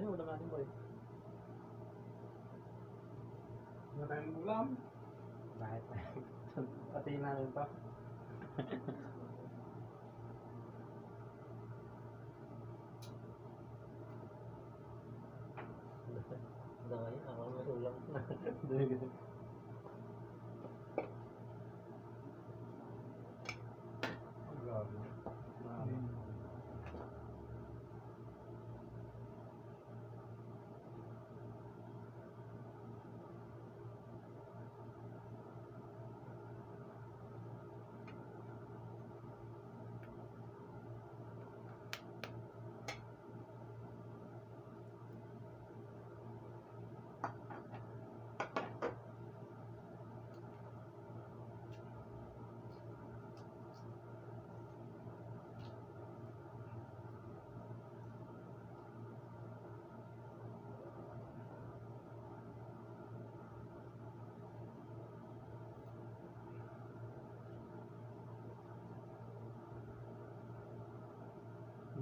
Ano yung ulam natin, boy? Wala tayong ulam. Bakit? Patiin namin pa. Dahil ako may ulam. Grabe.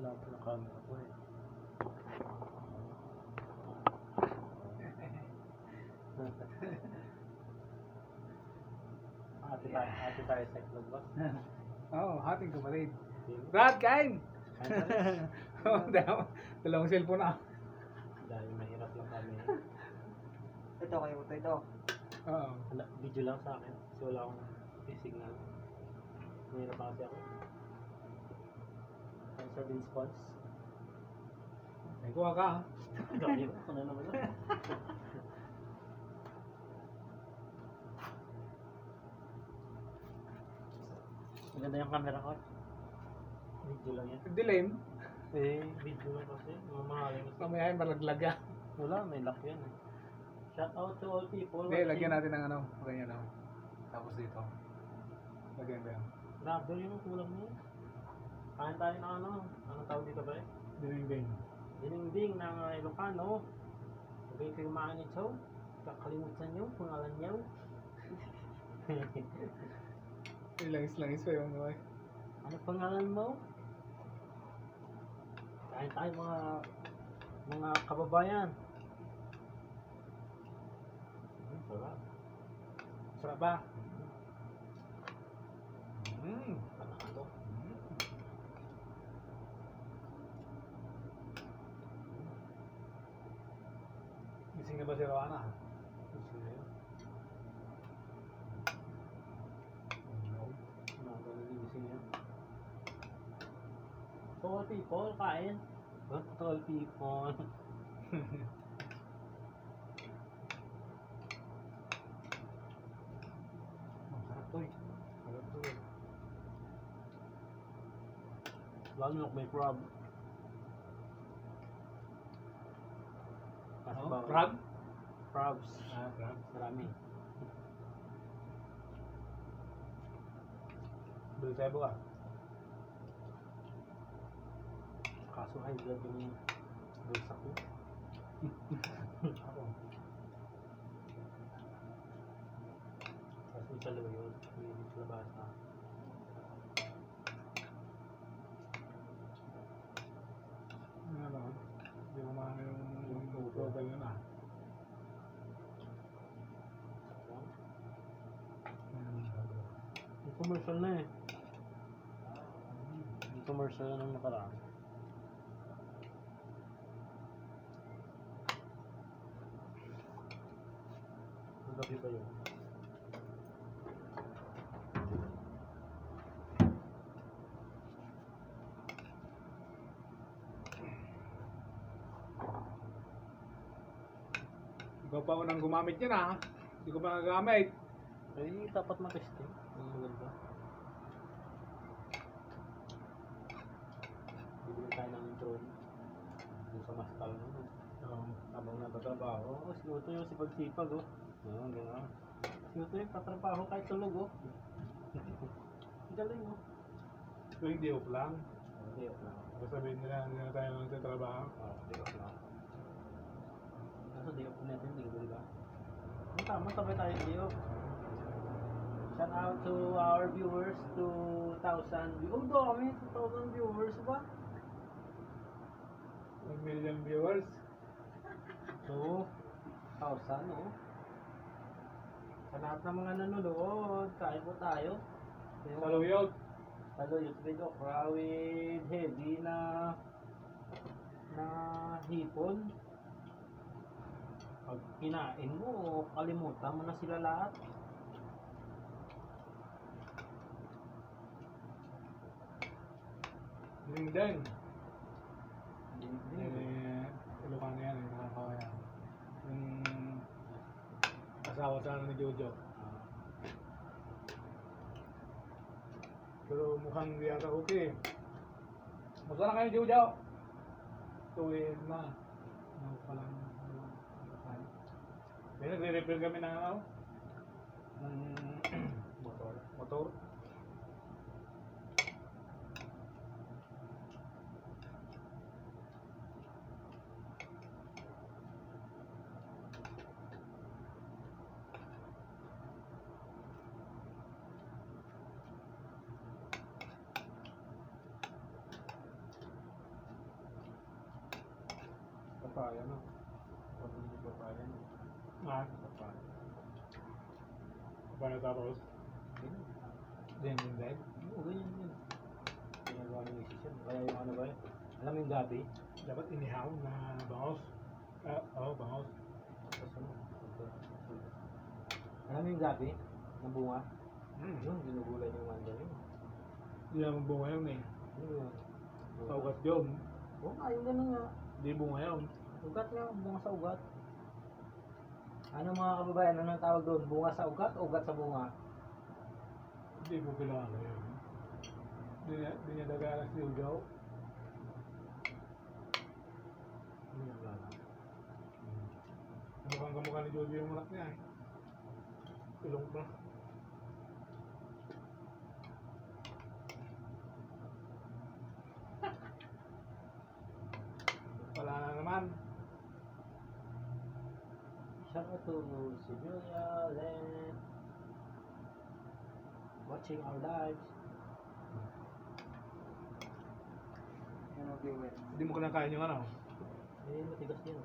Wala pa na camera ko eh. Ate tayo sa itlog ba? Oo, hating kapatid. Brad, kain! Dalawang cellphone na. Dahil mahirap lang kami. Ito kayo, ito. Oo. Video lang sa akin. Kasi wala akong signal. Mahirap pa kasi ako. Answer the response. May kuha ka ha. Grabe ko. Ano naman yun? Maganda yung camera ko. Video lang yan. Dilim. Eh, video lang kasi. Mamahalin kasi. Mamaya ay malaglag yan. Wala, may lock yan eh. Shout out to all people. Hindi, lagyan natin ng ano. Ganyan o. Tapos dito. Lagyan ba yan? Grabe yung kulang mo. Kain tayo ng ano. Anong tawag dito ba eh? Dining-ding. Dininding ng Ilocano. Sabi kayo kumain ito. Kakalimutan nyo, pangalan nyo. Langis-langis pa yung mga. Ano pangalan mo? Kain tayo mga kababayan. Sarap. Sarap ba? Panalo. Gising na ba si Rowana? Gusto na yun. Magaling yan. Tall people, kain. What? Tall people. Sarap to eh. Sarap to eh. Lalo na kung may crab. Kasi Oh, bawal. crab? Crabs. Crab. Marami. Bili tayo buka. Kaso high blood yung bulsa ko. Ako. Kasi sa loob yun. Hindi sa labas na. Ano? Hindi ko mga yung total yun ah. Yung commercial na eh. Yung commercial na nung nakaraan. Ang gabi ba yun? Ikaw pa unang gumamit yan ah. Hindi ko pa nagagamit. Eh, dapat matesting. Ang maganda. Bibili tayo ng drone. Doon sa mastal naman. Habang nagtatrabaho. Oo, siguro yung sipag-sipag oh. Oo, gano'n. Siguro yung katrabaho kahit tulog oh. Galing oh. So hindi off lang. Hindi off lang. Sabihin nila hindi na tayo nagtatrabaho. Oo, hindi off lang. Kaso day off natin, hindi ko ba? Ang tama, sabay tayo day off. Shout out to our viewers, 2,000 viewers. Oh, dami, 2,000 viewers ba? 1 million viewers. 2,000, no? Sa lahat ng mga nanonood, kain po tayo. Saluyot. Saluyot with okra with heavy na hipon. Pag kinain mo, kalimutan mo na sila lahat. Ding-ding. Hindi. Ilocano yan, yung nakakawa yan. Yung asawa sana ni Jojo. Pero mukhang di ata okay. Musta na kayo, Jojo? Tuwin na. Ano pa lang. May nagre-repair kami ng ano? Ng motor. Papaya, no? Hindi papaya, no? Ah, Papaya. paano tapos? Ding-ding. Oo, ganyan yun. Ginagawa ni Mrs. yun. Kaya yung ano ba yun? Alam mo yung gabi? Dapat inihaw na bangos. Oo, bangos. Tapos ano? Alam mo yung gabi? Na bunga? Yun, ginugulay yung mandarin. Hindi naman bunga yun eh. Yun. Sa ugat yun. Oo nga, yung ganun nga. Hindi bunga yun. Ugat nga, bunga sa ugat. Ano mga kababayan, anong tawag doon? Bunga sa ugat o ugat sa bunga? Hindi ko kilala yun. Hindi niya dagalan si Ugaw. Hindi na wala. Mukhang kamukha ni Jojo yung anak niya. Ilong pa. Wala na naman. Shout out to si Julia and watching our lives. Ilan ang viewers? Hindi mo kinakain yung ano. Eh, matigas yun.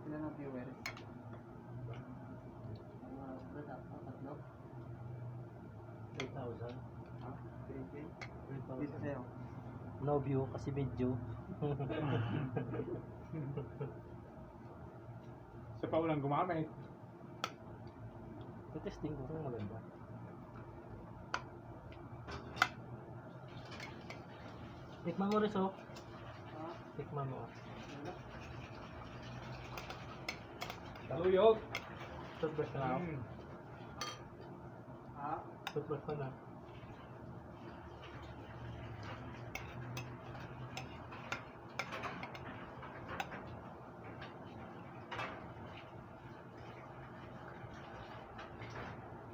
Ilan ang viewers? Tatlo? 3,000. Ha? 3K? Dito 3,000. sa'yo. No view kasi video. Sa paulang gumamit. Testing ko kung maganda. Tikman mo rin, so. Ha? Tikman mo. Wala. Saluyot. Toothbrush na ako. Ha? Toothbrush ko na.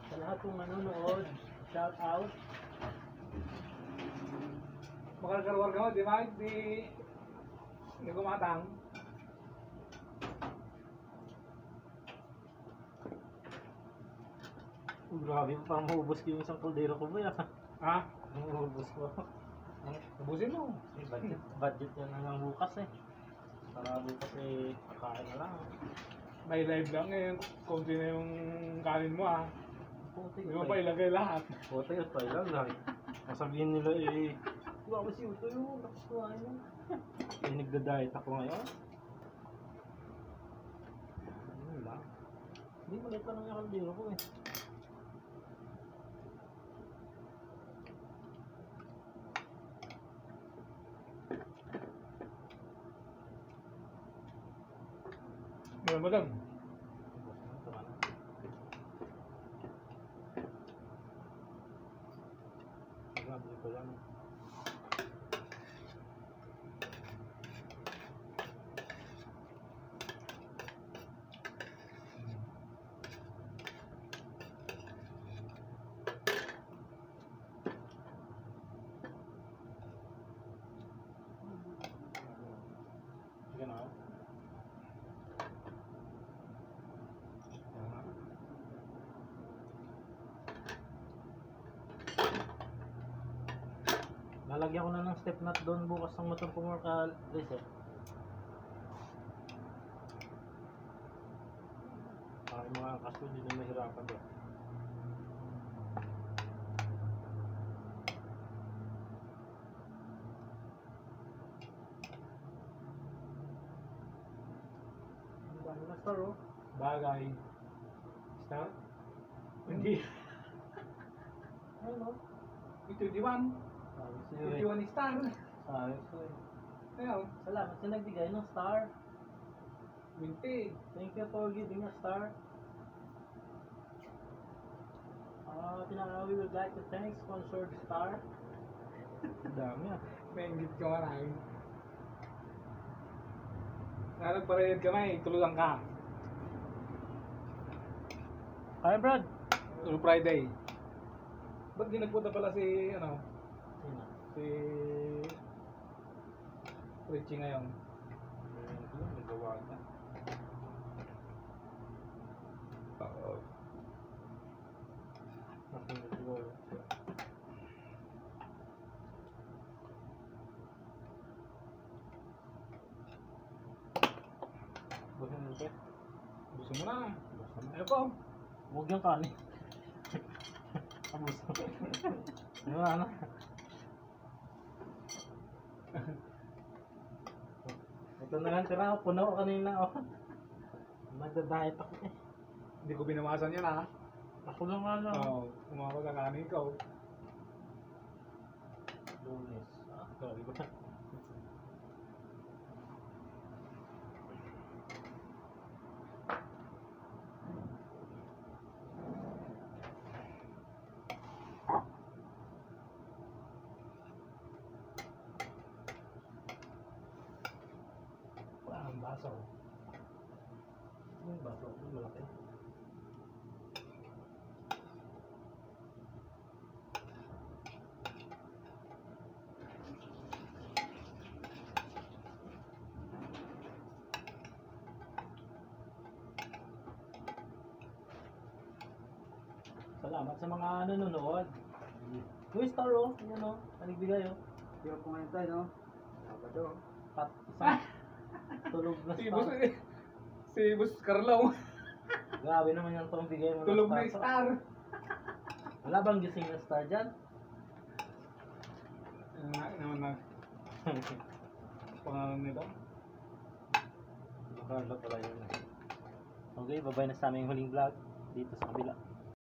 Sa lahat kong manonood, shout out. Makalkarwar ka mo, di ba? Hindi kumatang. Grabe, parang maubos ko yung isang kaldero ko ba yan? Ha? Maubos ko. Ubusin mo. Budget yan hanggang bukas eh. Para bukas eh, kakain na lang. May live lang eh. Konti na yung kanin mo ah. Puti Hindi mo pa ilagay lahat. Puti at pa ilang lang. Nasabihin nila eh, wala ko si Uto yung tapos kuhain mo. Eh, nagda-diet ako ngayon. Ano lang. Hindi maliit pa lang yung kaldero ko eh. Meron ba lang? Grabe ko lang. Sige na ako. Lalagyan ko na ng step nut doon bukas ng motor ko more ka reset. Yung mga angkas ko, hindi na mahirapan doon. Ang dami na star, oh. Bagay. Star? Hindi. Ayun, oh. 21. Sabi sa'yo, eh. 21 star. Sabi sa'yo, eh. Ayun. Salamat sa nagbigay ng star. 20. Thank you for giving a star. We would like to thank sponsored star. Ang dami, ah. Maingit ka marami. Kaya nagparehid ka na eh, tulugan ka. Kaya, Brad. Tulo Friday. Ba't di nagpunta pala si, ano, Sino? si Richie ngayon? Nagawa ka. Nakin na siguro. Buhin mo siya. Gusto mo na. Basta mo. Ayun ko. Huwag yung kanin. Abos. Ano na? Ito na lang tira. Puno ko kanina. Oh. Nagda-diet ako eh. Hindi ko binamasan yan ha. Ako lang ano. Oo, kumako sa kanin ko. Lunes. Sorry ba? Wala ang baso. Yung baso, yung malaki. Salamat sa mga nanonood. Uy, star oh. Yan oh. Nagbigay oh. Hindi ko ngayon tayo, no? Sabado. Isang tulog na Si star. Bus, si Bus Carlo. Grabe naman yung itong bigay mo Tulog na na star. Wala bang gising na star dyan? Naman na. Pangalan nito. Baka pala yun. Okay, bye-bye na sa aming huling vlog dito sa kabila.